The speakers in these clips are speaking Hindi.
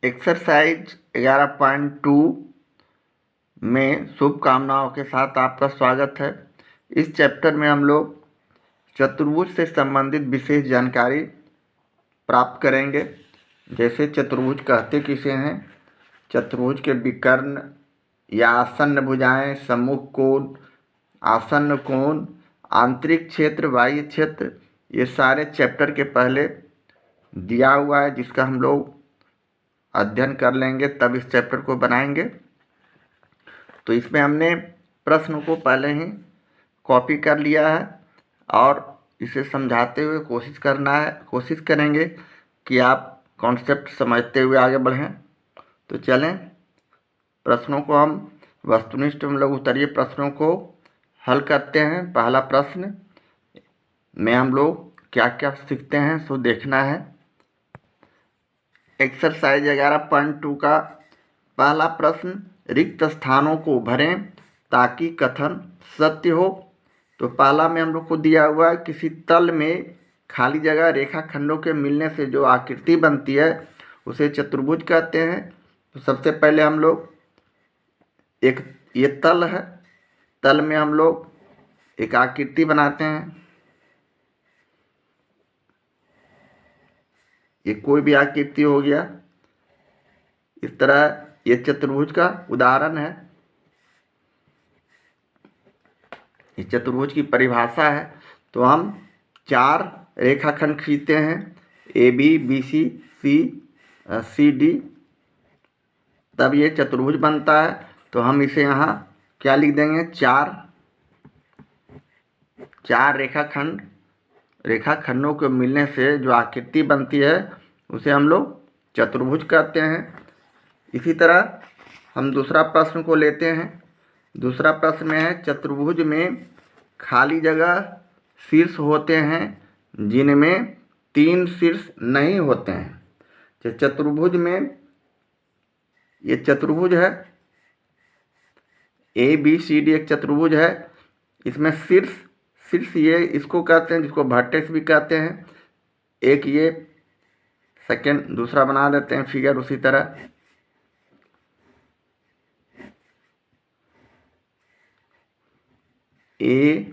एक्सरसाइज 11.2 में शुभकामनाओं के साथ आपका स्वागत है। इस चैप्टर में हम लोग चतुर्भुज से संबंधित विशेष जानकारी प्राप्त करेंगे। जैसे चतुर्भुज कहते किसे हैं, चतुर्भुज के विकर्ण या आसन्न भुजाएं, सम्मुख कोण, आसन्न कोण, आंतरिक क्षेत्र, बाह्य क्षेत्र, ये सारे चैप्टर के पहले दिया हुआ है, जिसका हम लोग अध्ययन कर लेंगे तब इस चैप्टर को बनाएंगे। तो इसमें हमने प्रश्न को पहले ही कॉपी कर लिया है और इसे समझाते हुए कोशिश करेंगे कि आप कॉन्सेप्ट समझते हुए आगे बढ़ें। तो चलें, प्रश्नों को हम वस्तुनिष्ठ लघु उत्तरीय प्रश्नों को हल करते हैं। पहला प्रश्न में हम लोग क्या क्या सीखते हैं सो देखना है। एक्सरसाइज 11.2 का पहला प्रश्न, रिक्त स्थानों को भरें ताकि कथन सत्य हो। तो पहला में हम लोग को दिया हुआ है, किसी तल में खाली जगह रेखाखंडों के मिलने से जो आकृति बनती है उसे चतुर्भुज कहते हैं। तो सबसे पहले हम लोग ये तल है, तल में हम लोग एक आकृति बनाते हैं। ये कोई भी आकृति हो गया, इस तरह ये चतुर्भुज का उदाहरण है। ये चतुर्भुज की परिभाषा है। तो हम 4 रेखाखंड खींचते हैं, A B, B C, C D, तब ये चतुर्भुज बनता है। तो हम इसे यहाँ क्या लिख देंगे, 4 रेखाखंडों के मिलने से जो आकृति बनती है उसे हम लोग चतुर्भुज कहते हैं। इसी तरह हम दूसरा प्रश्न को लेते हैं। दूसरा प्रश्न में है, चतुर्भुज में खाली जगह शीर्ष होते हैं जिनमें 3 शीर्ष नहीं होते हैं। तो चतुर्भुज में ये चतुर्भुज है, ए बी सी डी एक चतुर्भुज है। इसमें शीर्ष ये इसको कहते हैं, जिसको वर्टेक्स भी कहते हैं। एक ये दूसरा बना देते हैं फिगर उसी तरह। ए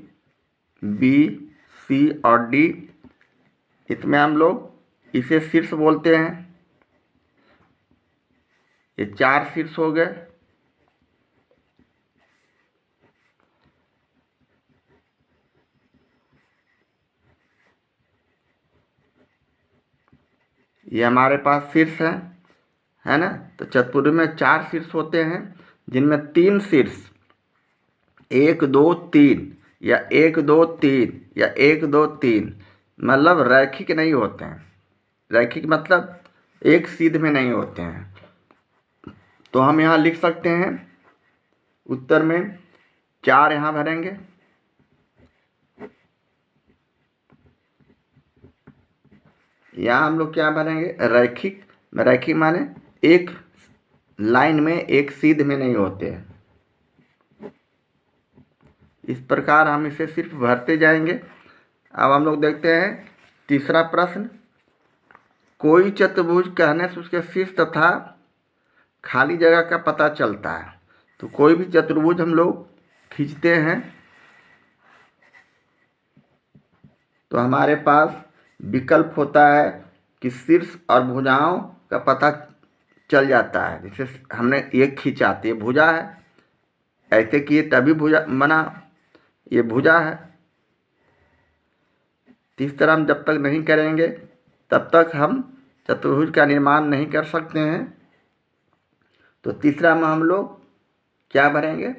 बी सी और डी, इसमें हम लोग इसे शीर्ष बोलते हैं। ये 4 शीर्ष हो गए। ये हमारे पास शीर्ष है ना। तो चतुर्भुज में 4 शीर्ष होते हैं जिनमें 3 शीर्ष 1 2 3 या 1 2 3 या 1 2 3 मतलब रैखिक नहीं होते हैं। रैखिक मतलब एक सीध में नहीं होते हैं। तो हम यहाँ लिख सकते हैं, उत्तर में 4 यहाँ भरेंगे। यहाँ हम लोग क्या भरेंगे, रैखिक माने एक लाइन में एक सीध में नहीं होते हैं। इस प्रकार हम इसे सिर्फ भरते जाएंगे। अब हम लोग देखते हैं तीसरा प्रश्न, कोई चतुर्भुज कहने से उसके शीर्ष तथा खाली जगह का पता चलता है। तो कोई भी चतुर्भुज हम लोग खींचते हैं तो हमारे पास विकल्प होता है कि शीर्ष और भुजाओं का पता चल जाता है। जैसे हमने एक खींचा तो ये भुजा है, ऐसे किए तभी भुजा बना, ये भुजा है। इस तरह हम जब तक नहीं करेंगे तब तक हम चतुर्भुज का निर्माण नहीं कर सकते हैं। तो तीसरा में हम लोग क्या भरेंगे,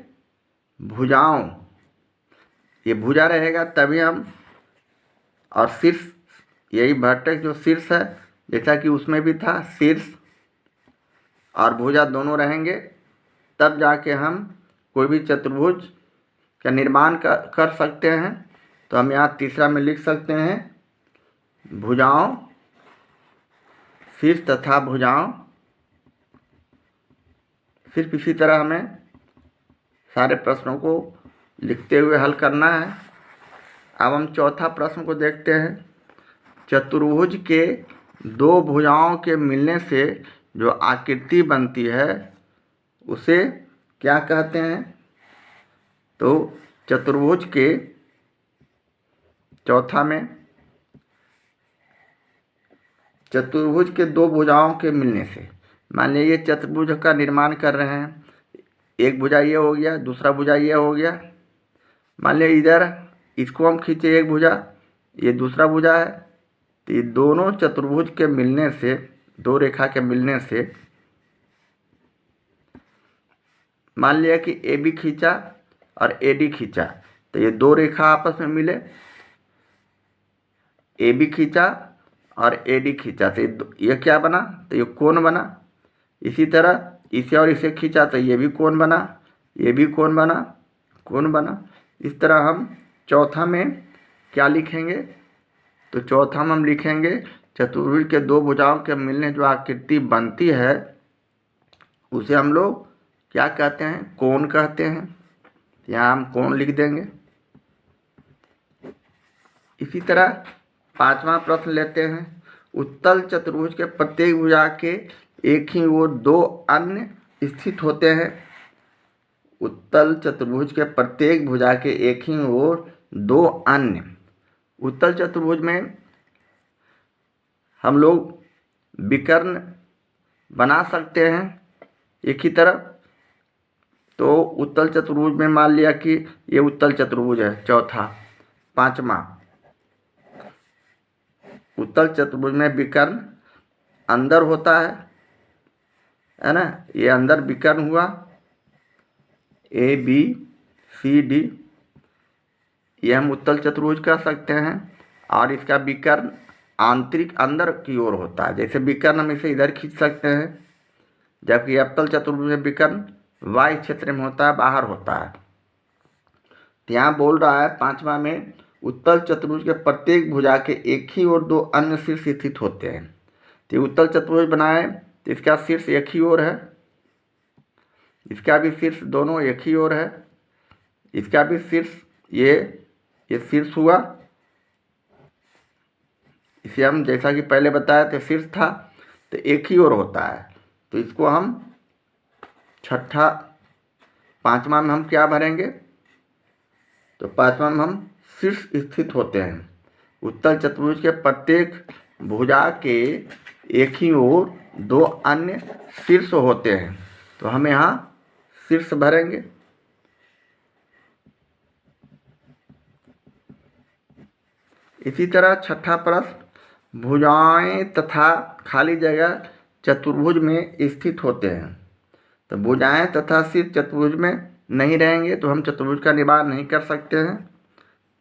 भुजाओं। ये भुजा रहेगा तभी हम, और शीर्ष यही वर्टेक्स जो शीर्ष है, जैसा कि उसमें भी था, शीर्ष और भुजा दोनों रहेंगे तब जाके हम कोई भी चतुर्भुज का निर्माण कर सकते हैं। तो हम यहाँ तीसरा में लिख सकते हैं, भुजाओं, शीर्ष तथा भुजाओं। सिर्फ इसी तरह हमें सारे प्रश्नों को लिखते हुए हल करना है। अब हम चौथा प्रश्न को देखते हैं, चतुर्भुज के 2 भुजाओं के मिलने से जो आकृति बनती है उसे क्या कहते हैं? तो चतुर्भुज के चौथा में चतुर्भुज के दो भुजाओं के मिलने से, मान लीजिए ये चतुर्भुज का निर्माण कर रहे हैं, एक भुजा ये हो गया, दूसरा भुजा ये हो गया। मान लीजिए इधर इसको हम खींचे एक भुजा, ये दूसरा भुजा है, तो ये दोनों चतुर्भुज के मिलने से, दो रेखा के मिलने से, मान लिया कि ए बी खींचा और ए डी खींचा, तो ये दो रेखा आपस में मिले, ए बी खींचा और ए डी खींचा, तो ये क्या बना? तो ये कोण बना। इसी तरह इसे और इसे खींचा तो ये भी कोण बना, ये भी कोण बना, कोण बना। इस तरह हम चौथा में क्या लिखेंगे? तो चौथा में हम लिखेंगे चतुर्भुज के दो भुजाओं के मिलने जो आकृति बनती है उसे हम लोग क्या कहते हैं? कोण कहते हैं। यहाँ हम कोण लिख देंगे। इसी तरह पांचवा प्रश्न लेते हैं। उत्तल चतुर्भुज के प्रत्येक भुजा के एक ही ओर दो अन्य स्थित होते हैं। उत्तल चतुर्भुज के प्रत्येक भुजा के एक ही ओर दो अन्य, उत्तल चतुर्भुज में हम लोग विकर्ण बना सकते हैं एक ही तरफ। तो उत्तल चतुर्भुज में मान लिया कि ये उत्तल चतुर्भुज है, चौथा। पांचवा, उत्तल चतुर्भुज में विकर्ण अंदर होता है ना, ये अंदर विकर्ण हुआ ए बी सी डी, ये हम उत्तल चतुर्भुज कह सकते हैं। और इसका विकर्ण आंतरिक अंदर की ओर होता है, जैसे विकर्ण हम इसे इधर खींच सकते हैं, जबकि अवतल चतुर्भुज में विकर्ण वायु क्षेत्र में होता है, बाहर होता है। तो यहाँ बोल रहा है पांचवा में उत्तल चतुर्भुज के प्रत्येक भुजा के एक ही ओर दो अन्य शीर्ष स्थित होते हैं। तो उत्तल चतुर्भुज बनाए तो इसका शीर्ष एक ही ओर है, इसका भी शीर्ष दोनों एक ही ओर है, इसका भी शीर्ष ये शीर्ष हुआ। इसे हम जैसा कि पहले बताया तो शीर्ष था तो एक ही ओर होता है, तो इसको हम छठा, पांचवा में हम क्या भरेंगे? तो पांचवा में हम शीर्ष स्थित होते हैं। उत्तल चतुर्भुज के प्रत्येक भुजा के एक ही ओर दो अन्य शीर्ष होते हैं, तो हम यहाँ शीर्ष भरेंगे। इसी तरह छठा प्रश्न, भुजाएं तथा खाली जगह चतुर्भुज में स्थित होते हैं। तो भुजाएं तथा शीर्ष चतुर्भुज में नहीं रहेंगे तो हम चतुर्भुज का निर्माण नहीं कर सकते हैं।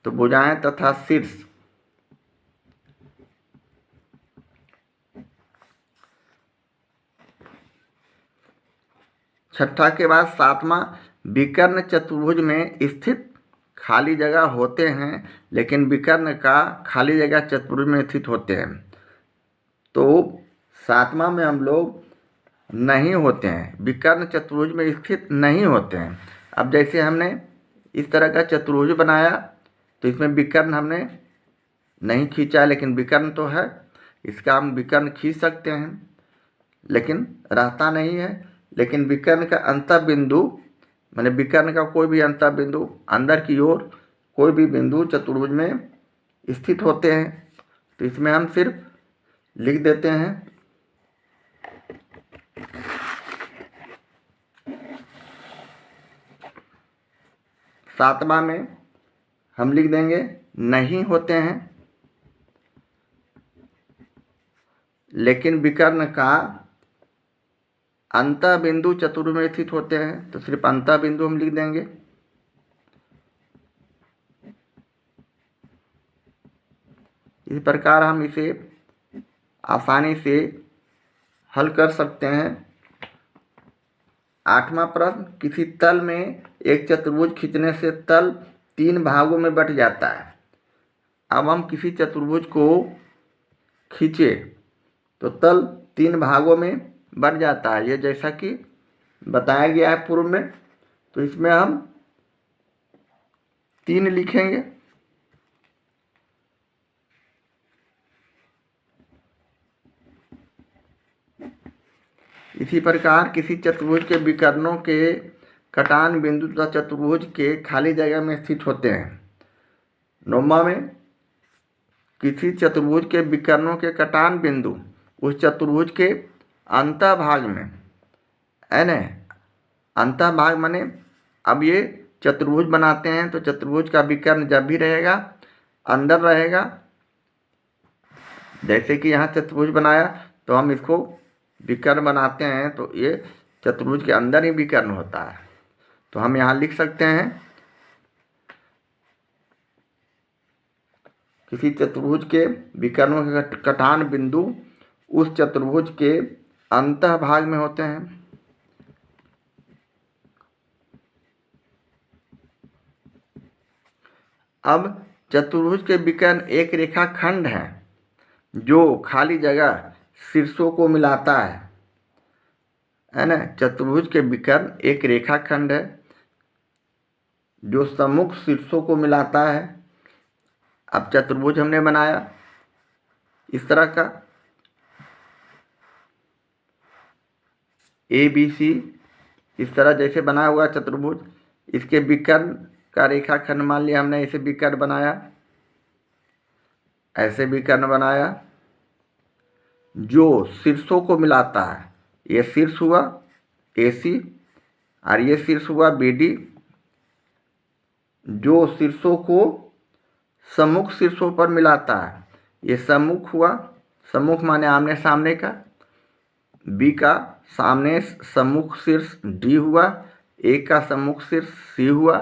तो भुजाएं तथा शीर्ष, छठा के बाद सातवां, विकर्ण चतुर्भुज में स्थित खाली जगह होते हैं लेकिन विकर्ण का खाली जगह चतुर्भुज में स्थित होते हैं। तो सातवां में हम लोग नहीं होते हैं, विकर्ण चतुर्भुज में स्थित नहीं होते हैं। अब जैसे हमने इस तरह का चतुर्भुज बनाया तो इसमें विकर्ण हमने नहीं खींचा, लेकिन विकर्ण तो है, इसका हम विकर्ण खींच सकते हैं लेकिन रहता नहीं है। लेकिन विकर्ण का अंतर बिंदु, माने विकर्ण का कोई भी अंतर बिंदु अंदर की ओर कोई भी बिंदु चतुर्भुज में स्थित होते हैं, तो इसमें हम सिर्फ लिख देते हैं सातवां में हम लिख देंगे नहीं होते हैं, लेकिन विकर्ण का अंतर बिंदु चतुर्भुज में स्थित होते हैं, तो सिर्फ अंतर बिंदु हम लिख देंगे। इस प्रकार हम इसे आसानी से हल कर सकते हैं। आठवां प्रश्न, किसी तल में एक चतुर्भुज खींचने से तल तीन भागों में बट जाता है। अब हम किसी चतुर्भुज को खींचे तो तल तीन भागों में बट जाता है, ये जैसा कि बताया गया है पूर्व में। तो इसमें हम 3 लिखेंगे। इसी प्रकार किसी चतुर्भुज के विकर्णों के कटान बिंदु तथा चतुर्भुज के खाली जगह में स्थित होते हैं। 9वां में किसी चतुर्भुज के विकर्णों के कटान बिंदु उस चतुर्भुज के अंतःभाग में, है न, अंतःभाग माने अब ये चतुर्भुज बनाते हैं तो चतुर्भुज का विकर्ण जब भी रहेगा अंदर रहेगा। जैसे कि यहाँ चतुर्भुज बनाया तो हम इसको विकर्ण बनाते हैं तो ये चतुर्भुज के अंदर ही विकर्ण होता है। तो हम यहाँ लिख सकते हैं किसी चतुर्भुज के विकर्णों के कटान बिंदु उस चतुर्भुज के अंतःभाग में होते हैं। अब चतुर्भुज के विकर्ण एक रेखाखंड है जो खाली जगह शीर्षों को मिलाता है ना। चतुर्भुज के विकर्ण एक रेखाखंड है जो सम्मुख शीर्षों को मिलाता है। अब चतुर्भुज हमने बनाया इस तरह का ABC, इस तरह जैसे बना हुआ चतुर्भुज, इसके विकर्ण का रेखाखंड मान लिया हमने, ऐसे विकर्ण बनाया, ऐसे विकर्ण बनाया जो शीर्षों को मिलाता है। ये शीर्ष हुआ AC और ये शीर्ष हुआ BD, जो शीर्षों को सम्मुख शीर्षों पर मिलाता है। ये सम्मुख हुआ, सम्मुख माने आमने सामने का, B का सामने सम्मुख शीर्ष D हुआ, A का सम्मुख शीर्ष C हुआ।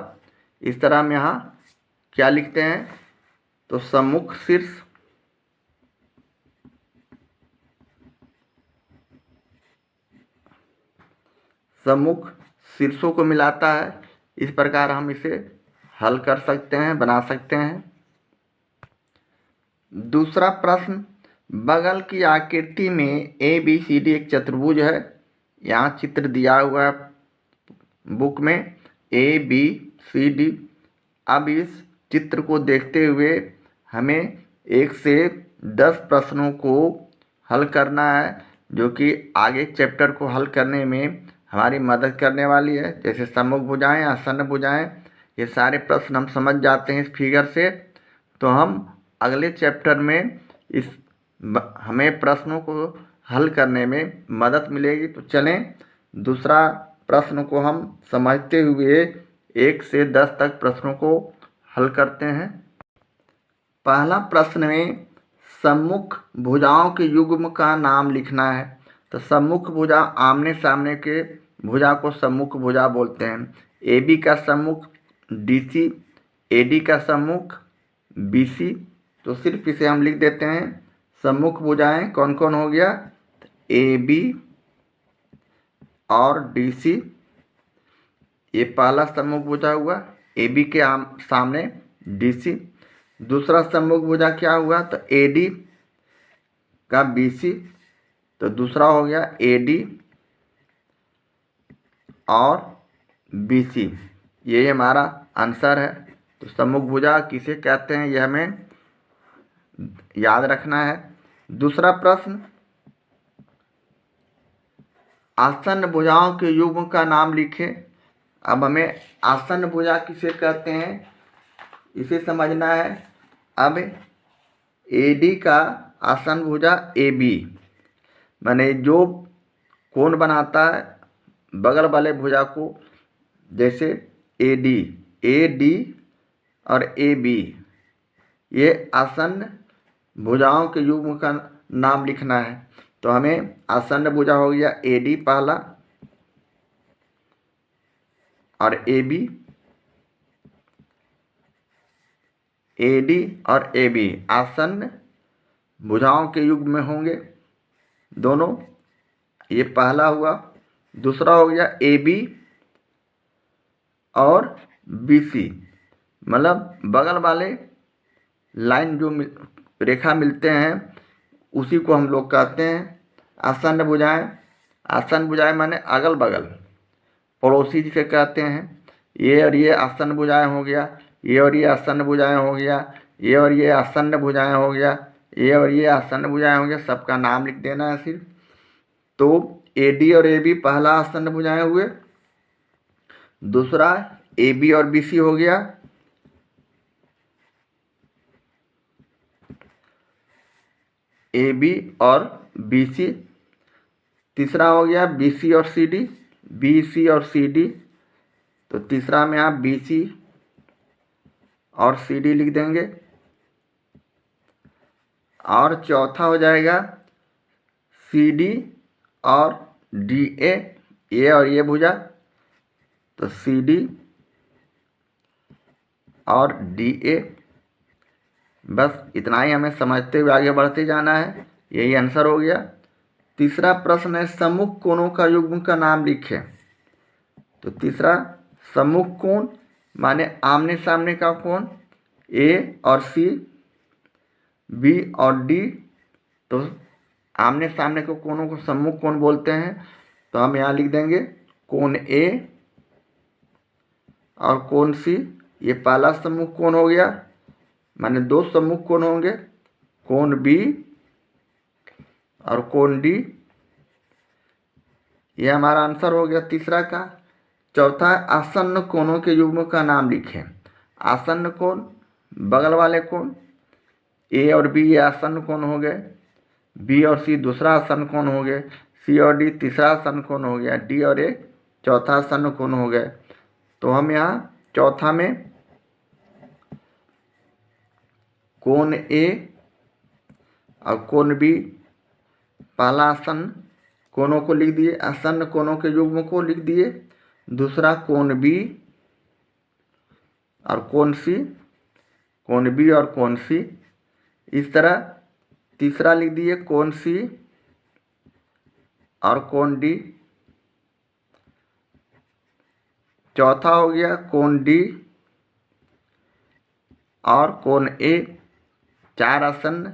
इस तरह हम यहाँ क्या लिखते हैं तो सम्मुख शीर्ष सम्मुख शीर्षों को मिलाता है। इस प्रकार हम इसे हल कर सकते हैं, बना सकते हैं। दूसरा प्रश्न, बगल की आकृति में ABCD एक चतुर्भुज है। यहाँ चित्र दिया हुआ है बुक में ABCD। अब इस चित्र को देखते हुए हमें 1 से 10 प्रश्नों को हल करना है, जो कि आगे चैप्टर को हल करने में हमारी मदद करने वाली है। जैसे सम्मुख भुजाएं, आसन्न भुजाएं, ये सारे प्रश्न हम समझ जाते हैं इस फिगर से, तो हम अगले चैप्टर में हमें प्रश्नों को हल करने में मदद मिलेगी। तो चलें दूसरा प्रश्न को हम समझते हुए 1 से 10 तक प्रश्नों को हल करते हैं। पहला प्रश्न में सम्मुख भुजाओं के युग्म का नाम लिखना है। तो सम्मुख भुजा आमने सामने के भुजा को सम्मुख भुजा बोलते हैं। AB का सम्मुख DC, AD का सम्मुख BC। तो सिर्फ इसे हम लिख देते हैं। सम्मुख भुजाएं कौन कौन हो गया, AB और DC। ये पहला सम्मुख भुजा हुआ AB के सामने DC। दूसरा सम्मुख भुजा क्या हुआ तो AD का BC। तो दूसरा हो गया AD और BC। ये हमारा आंसर है। तो सम्मुख भुजा किसे कहते हैं यह हमें याद रखना है। दूसरा प्रश्न, आसन्न भुजाओं के युग्म का नाम लिखें। अब हमें आसन्न भुजा किसे कहते हैं इसे समझना है। अब AD का आसन्न भुजा AB, माने जो कोण बनाता है बगल वाले भुजा को, जैसे AD और AB, ये आसन्न भुजाओं के युग्म का नाम लिखना है। तो हमें आसन्न भुजा हो गया AD पहला और AB, AD और AB आसन्न भुजाओं के युग्म में होंगे दोनों। ये पहला हुआ। दूसरा हो गया AB और BC, मतलब बगल वाले लाइन जो रेखा मिलते हैं उसी को हम लोग कहते हैं आसन्न भुजाएं। आसन्न भुजाएं माने अगल बगल पड़ोसी जिसे कहते हैं। ये और ये आसन्न भुजाएं हो गया, ये और ये आसन्न भुजाएं हो गया, ये और ये आसन्न भुजाएं हो गया, ये और ये आसन्न भुजाएं हो गया। सबका नाम लिख देना है सिर्फ। तो ए डी और ए बी पहला आसन्न भुजाएं हुए, दूसरा ए बी और बी सी हो गया, ए बी और बी सी, तीसरा हो गया बी सी और सी डी, बी सी और सी डी, तो तीसरा में आप बी सी और सी डी लिख देंगे, और चौथा हो जाएगा सी डी और डी ए और ये भुजा, तो सी डी और डी ए। बस इतना ही हमें समझते हुए आगे बढ़ते जाना है, यही आंसर हो गया। तीसरा प्रश्न है सम्मुख कोणों का युग्म का नाम लिखें। तो तीसरा सम्मुख कोण माने आमने सामने का कोण, ए और सी, बी और डी, तो आमने सामने के कोणों को सम्मुख कोण बोलते हैं। तो हम यहाँ लिख देंगे कोण ए और कोण सी, ये पहला सम्मुख कोण हो गया, माने दो सम्मुख कोण होंगे, कोण बी और कोण डी, ये हमारा आंसर हो गया तीसरा का। चौथा आसन्न कोणों के युग्म का नाम लिखें। आसन्न कोण बगल वाले कोण, ए और बी ये आसन्न कोण हो गए, बी और सी दूसरा आसन्न कोण हो गए, सी और डी तीसरा आसन्न कोण हो गया, डी और ए चौथा आसन्न कोण हो गए। तो हम यहाँ चौथा में कोण ए और कोण बी पहला आसन्न कोणों को लिख दिए, आसन्न कोणों के युग्म को लिख दिए, दूसरा कोण बी और कोण सी, कोण बी और कोण सी, इस तरह तीसरा लिख दिए कोण सी और कोण डी, चौथा हो गया कोण डी और कोण ए। चार आसन्न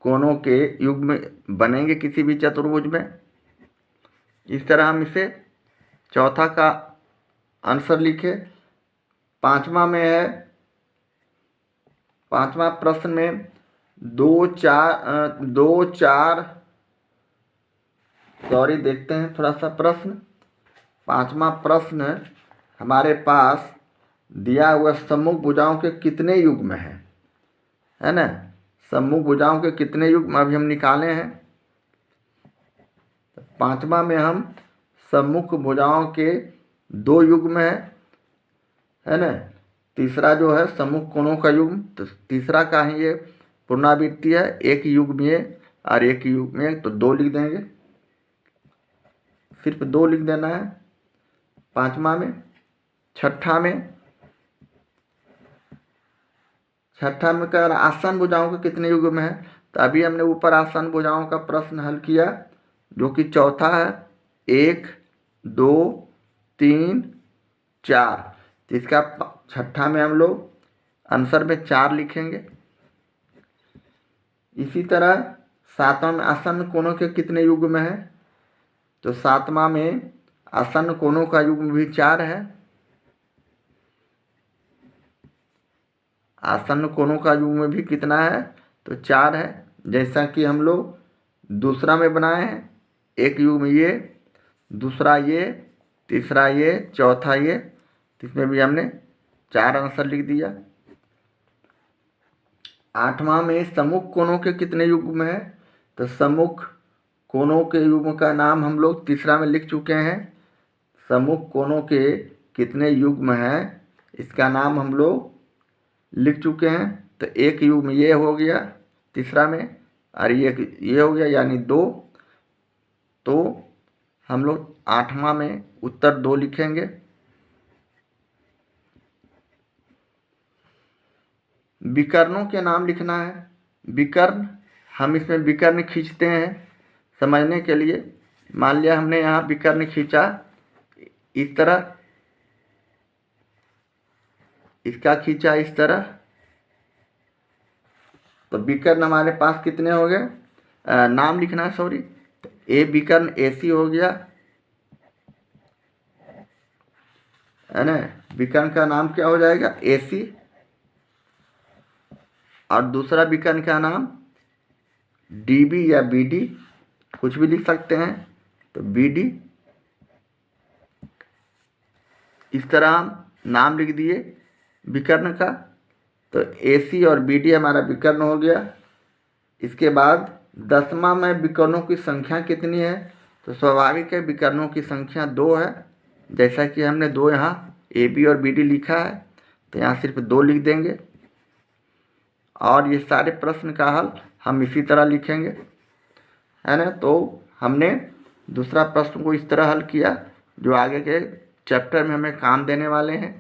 कोणों के युग्म बनेंगे किसी भी चतुर्भुज में। इस तरह हम इसे चौथा का आंसर लिखे। पांचवा में है, पांचवा प्रश्न में दो चार सॉरी देखते हैं थोड़ा सा प्रश्न। पांचवा प्रश्न हमारे पास दिया हुआ सम्मुख भुजाओं के कितने युग्म हैं, है ना। सम्मुख भुजाओं के कितने युग्म अभी हम निकाले हैं। पांचवा में हम सम्मुख भुजाओं के दो युग्म है ना। तीसरा जो है सम्मुख कोणों का युग्म, तो तीसरा का ही ये पुनरावृत्ति है, एक युग्म ये और एक युग्म ये, तो दो लिख देंगे, सिर्फ दो लिख देना है पांचवा में। छठा में कह रहा आसन भुजाओं के कितने युग्म है, तो अभी हमने ऊपर आसन भुजाओं का प्रश्न हल किया जो कि चौथा है, 1 2 3 4। तो इसका छठा में हम लोग आंसर में 4 लिखेंगे। इसी तरह सातवां में आसन्न कोणों के कितने युग्म है, तो सातवां में आसन्न कोणों का युग्म भी 4 है। आसन्न कोणों का युग्म भी कितना है, तो 4 है, जैसा कि हम लोग दूसरा में बनाए हैं। एक युग्म ये, दूसरा ये, तीसरा ये, चौथा ये, इसमें भी हमने 4 आंसर लिख दिया। आठवां में सम्मुख कोणों के कितने युग्म है, तो सम्मुख कोणों के युग्म का नाम हम लोग तीसरा में लिख चुके हैं। सम्मुख कोणों के कितने युग्म हैं इसका नाम हम लोग लिख चुके हैं। तो एक युग्म ये हो गया तीसरा में, और ये हो गया यानी 2। तो हम लोग आठवां में उत्तर 2 लिखेंगे। विकर्णों के नाम लिखना है। विकर्ण हम इसमें विकर्ण खींचते हैं समझने के लिए। मान लिया हमने यहाँ विकर्ण खींचा इस तरह, इसका खींचा इस तरह, तो विकर्ण हमारे पास कितने हो गए, नाम लिखना है सॉरी। तो ए विकर्ण एसी हो गया, है ना। विकर्ण का नाम क्या हो जाएगा, एसी, और दूसरा विकर्ण का नाम डीबी या बीडी, कुछ भी लिख सकते हैं। तो BD। इस तरह हम नाम लिख दिए विकर्ण का। तो AC और BD हमारा विकर्ण हो गया। इसके बाद 10वां में विकर्णों की संख्या कितनी है? तो स्वाभाविक है विकर्णों की संख्या 2 है। जैसा कि हमने 2 यहाँ AB और BD लिखा है, तो यहाँ सिर्फ 2 लिख देंगे। और ये सारे प्रश्न का हल हम इसी तरह लिखेंगे, है ना। तो हमने दूसरा प्रश्न को इस तरह हल किया जो आगे के चैप्टर में हमें काम देने वाले हैं।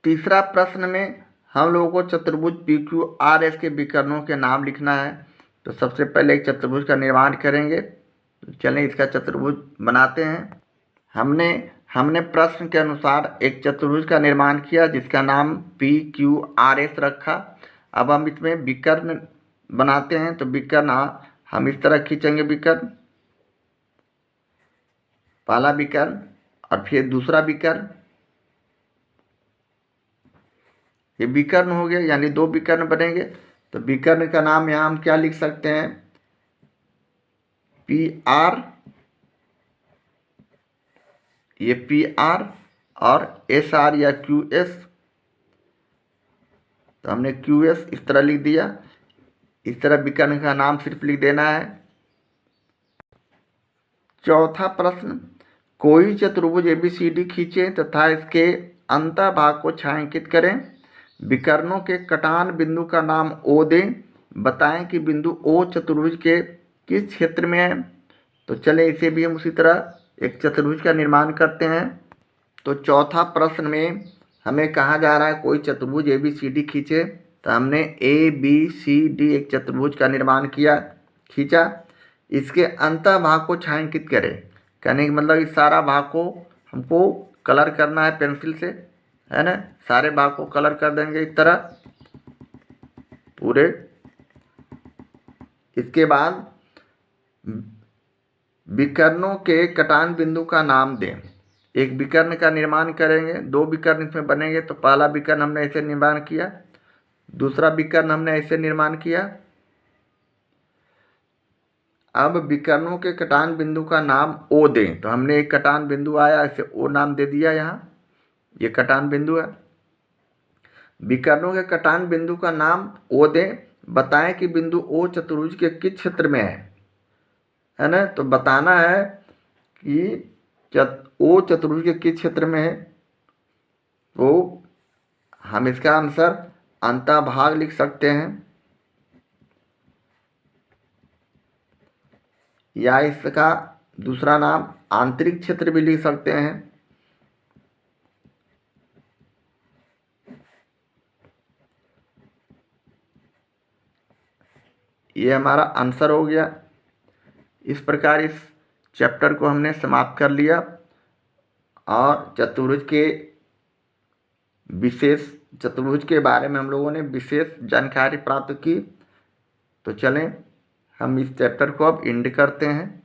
तीसरा प्रश्न में हम लोगों को चतुर्भुज PQRS के विकर्णों के नाम लिखना है। तो सबसे पहले एक चतुर्भुज का निर्माण करेंगे। तो चलें इसका चतुर्भुज बनाते हैं। हमने प्रश्न के अनुसार एक चतुर्भुज का निर्माण किया जिसका नाम PQRS रखा। अब हम इसमें विकर्ण बनाते हैं। तो विकर्ण हम इस तरह खींचेंगे विकर्ण, पहला विकर्ण और फिर दूसरा विकर्ण। ये विकर्ण हो गया, यानी 2 विकर्ण बनेंगे। तो विकर्ण का नाम यहाँ हम क्या लिख सकते हैं? PR, ये PR और SR या QS। तो हमने QS इस तरह लिख दिया। इस तरह विकर्ण का नाम सिर्फ लिख देना है। चौथा प्रश्न, कोई चतुर्भुज ABCD खींचें तथा इसके अंतःभाग को छायांकित करें। विकर्णों के कटान बिंदु का नाम O दें। बताएं कि बिंदु O चतुर्भुज के किस क्षेत्र में है। तो चले इसे भी हम उसी तरह एक चतुर्भुज का निर्माण करते हैं। तो चौथा प्रश्न में हमें कहा जा रहा है कोई चतुर्भुज ABCD खींचे। तो हमने ABCD एक चतुर्भुज का निर्माण किया, खींचा। इसके अंतःभाग को छायांकित करें, कहने का मतलब इस सारा भाग को हमको कलर करना है पेंसिल से, है ना। सारे भाग को कलर कर देंगे इस तरह पूरे। इसके बाद विकर्णों के कटान बिंदु का नाम दें। एक विकर्ण का निर्माण करेंगे, 2 विकर्ण इसमें बनेंगे। तो पहला विकर्ण हमने ऐसे निर्माण किया, दूसरा विकर्ण हमने ऐसे निर्माण किया। अब विकर्णों के कटान बिंदु का नाम O दें। तो हमने एक कटान बिंदु आया, इसे O नाम दे दिया। यहाँ ये कटान बिंदु है। विकर्णों के कटान बिंदु का नाम O दें। बताएं कि बिंदु O चतुर्भुज के किस क्षेत्र में है ना। तो बताना है कि O चतुर्भुज के किस क्षेत्र में है। तो हम इसका आंसर अंतःभाग लिख सकते हैं, या इसका दूसरा नाम आंतरिक क्षेत्र भी लिख सकते हैं। ये हमारा आंसर हो गया। इस प्रकार इस चैप्टर को हमने समाप्त कर लिया और चतुर्भुज के बारे में हम लोगों ने विशेष जानकारी प्राप्त की। तो चलें हम इस चैप्टर को अब एंड करते हैं।